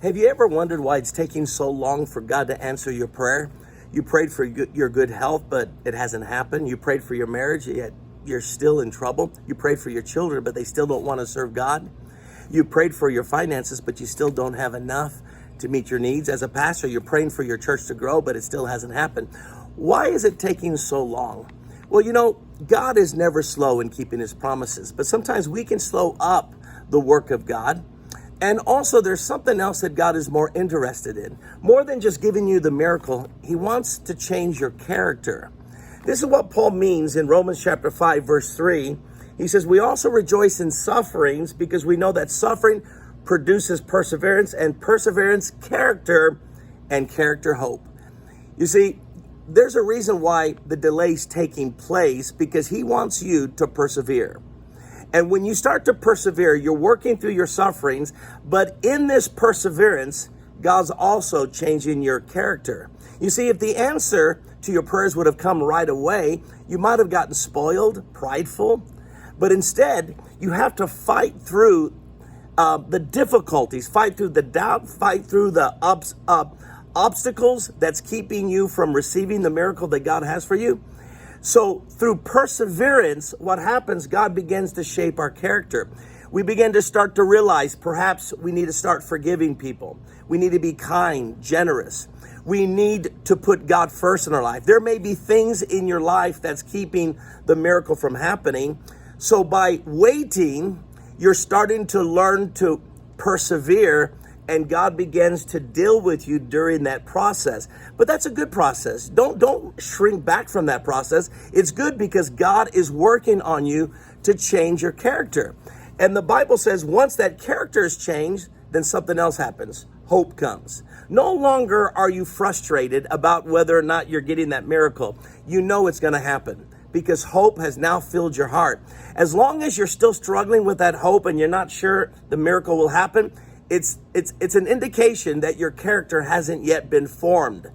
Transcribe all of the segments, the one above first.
Have you ever wondered why it's taking so long for God to answer your prayer? You prayed for your good health, but it hasn't happened. You prayed for your marriage, yet you're still in trouble. You prayed for your children, but they still don't want to serve God. You prayed for your finances, but you still don't have enough to meet your needs. As a pastor, you're praying for your church to grow, but it still hasn't happened. Why is it taking so long? Well, God is never slow in keeping his promises, but sometimes we can slow up the work of God. And also there's something else that God is more interested in. More than just giving you the miracle, he wants to change your character. This is what Paul means in Romans chapter 5, verse 3. He says, we also rejoice in sufferings because we know that suffering produces perseverance, and perseverance, character, and character, hope. You see, there's a reason why the delay's taking place, because he wants you to persevere. And when you start to persevere, you're working through your sufferings, but in this perseverance, God's also changing your character. You see, if the answer to your prayers would have come right away, you might have gotten spoiled, prideful, but instead, you have to fight through the difficulties, fight through the doubt, fight through the obstacles that's keeping you from receiving the miracle that God has for you. So through perseverance, what happens, God begins to shape our character. We begin to start to realize perhaps we need to start forgiving people. We need to be kind, generous. We need to put God first in our life. There may be things in your life that's keeping the miracle from happening. So by waiting, you're starting to learn to persevere, and God begins to deal with you during that process. But that's a good process. Don't shrink back from that process. It's good because God is working on you to change your character. And the Bible says once that character is changed, then something else happens. Hope comes. No longer are you frustrated about whether or not you're getting that miracle. You know it's going to happen because hope has now filled your heart. As long as you're still struggling with that hope and you're not sure the miracle will happen, it's an indication that your character hasn't yet been formed.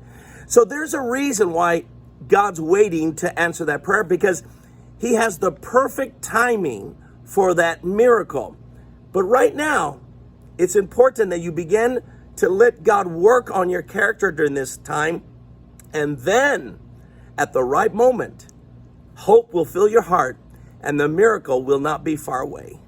So there's a reason why God's waiting to answer that prayer, because he has the perfect timing for that miracle. But right now, it's important that you begin to let God work on your character during this time. And then at the right moment, hope will fill your heart and the miracle will not be far away.